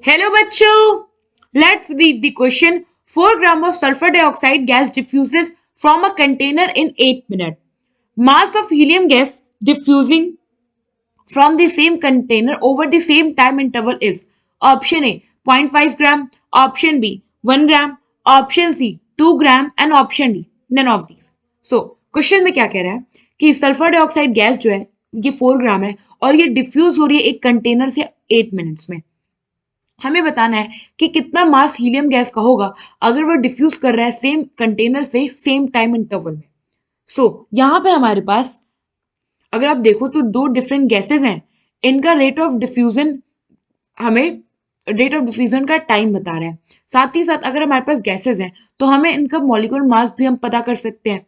Hello bachcho, let's read the question. 4 gram of sulfur dioxide gas diffuses from a container in 8 minutes. Mass of helium gas diffusing from the same container over the same time interval is option A 0.5 gram, option B 1 gram, option C 2 gram and option D none of these. So question में क्या कह रहा है कि sulphur dioxide gas जो है ये 4 ग्राम है और ये डिफ्यूज हो रही है एक कंटेनर से 8 मिनट्स में। हमें बताना है कि कितना मास हीलियम गैस का होगा अगर वो डिफ्यूज कर रहा है सेम कंटेनर से सेम टाइम इंटरवल में। यहाँ पे हमारे पास अगर आप देखो तो दो डिफरेंट गैसेस हैं, इनका रेट ऑफ डिफ्यूजन हमें रेट ऑफ डिफ्यूजन का टाइम बता रहा है। साथ ही साथ अगर हमारे पास गैसेस हैं तो हमें इनका मॉलिक्यूलर मास भी हम पता कर सकते हैं।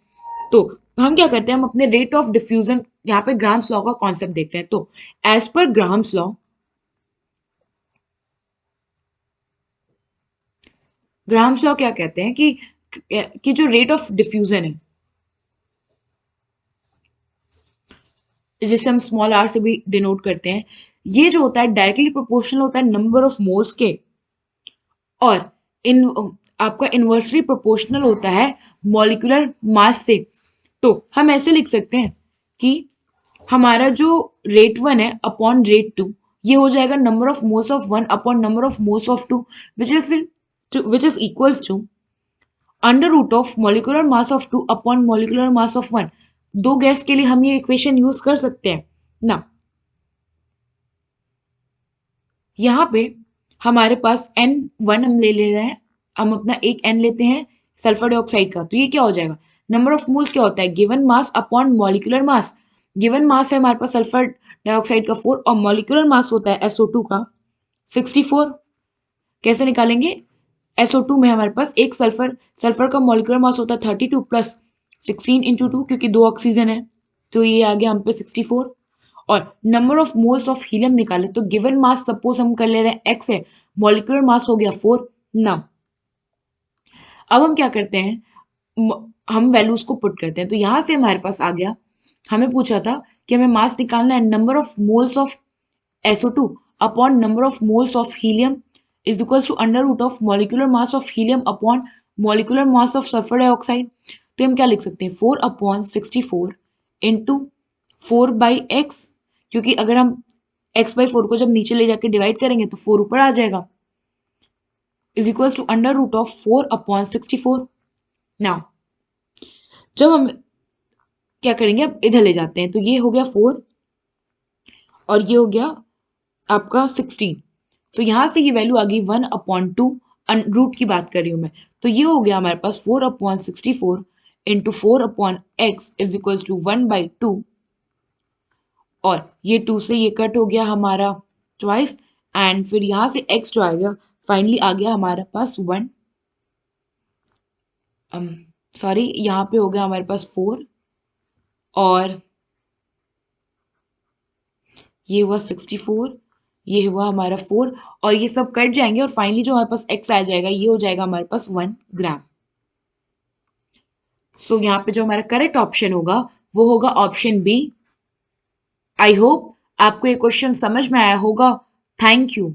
तो हम क्या करते हैं, हम अपने रेट ऑफ डिफ्यूजन यहाँ पे ग्राम्स लॉ का कॉन्सेप्ट देखते हैं। तो as per grams law, grams law क्या कहते हैं कि जो रेट ऑफ डिफ्यूजन है जिसे हम स्मॉल आर से भी डिनोट करते हैं, ये जो होता है डायरेक्टली प्रोपोर्शनल होता है नंबर ऑफ मोल्स के, और इन आपका इन्वर्सली प्रोपोर्शनल होता है मॉलिक्यूलर मास से। तो हम ऐसे लिख सकते हैं कि हमारा जो रेट 1 है अपॉन रेट 2 ये हो जाएगा number of moles of 1 upon number of moles of 2 which is equals to under root of molecular mass of 2 upon molecular mass of 1। दो गैस के लिए हम ये इक्वेशन यूज कर सकते हैं ना। यहाँ पे हमारे पास N1 हम ले रहे हैं, हम अपना एक N लेते हैं सल्फर डाइऑक्साइड का, तो ये क्या हो जाएगा, नंबर ऑफ मोल्स क्या होता है गिवन मास अपॉन मॉलिक्यूलर मास। गिवन मास है हमारे पास सल्फर डाइऑक्साइड का 4 और मॉलिक्यूलर मास होता है SO2 का 64। कैसे निकालेंगे, SO2 में हमारे पास एक सल्फर का मॉलिक्यूलर मास होता है 32 प्लस 16 इंटू 2 क्योंकि दो ऑक्सीजन है, तो ये आ गया हम पे 64। और number of moles of helium निकाले तो गिवन मास सपोज हम कर ले रहे हैं x है, मॉलिक्यूलर मास हो गया 4। नाउ अब हम क्या करते हैं, हम वैल्यूज को पुट करते हैं। तो यहां से हमारे पास आ गया, हमें पूछा था कि हमें मास निकालना है number of moles of SO2 upon number of moles of helium is equals to under root of molecular mass of helium upon molecular mass of sulphur dioxide. तो हम क्या लिख सकते हैं 4 अपॉन 64 इंटू 4 बाई एक्स, क्योंकि अगर हम x by 4 को जब नीचे ले जाके डिवाइड करेंगे तो 4 ऊपर आ जाएगा, is equals to under root of 4 upon 64। Now जब हम क्या करेंगे, अब इधर ले जाते हैं, तो ये हो गया 4 और ये हो गया आपका 16। तो यहां से ये वैल्यू आ गई 1 अपॉन 2, रूट की बात कर रही हूं मैं। तो ये हो गया हमारे पास 4 upon 64 into 4 upon x is equals to 1 by 2, और ये 2 से ये कट हो गया हमारा ट्वाइस, एंड फिर यहां से x जो आएगा फाइनली आ गया हमारे पास 1, सॉरी यहाँ पे हो गया हमारे पास 4 और ये हुआ 64, ये हुआ हमारा 4 और ये सब कट जाएंगे और फाइनली जो हमारे पास x आ जाएगा ये हो जाएगा हमारे पास 1 ग्राम। सो यहाँ पे जो हमारा करेक्ट ऑप्शन होगा वो होगा ऑप्शन बी। आई होप आपको ये क्वेश्चन समझ में आया होगा। Thank you.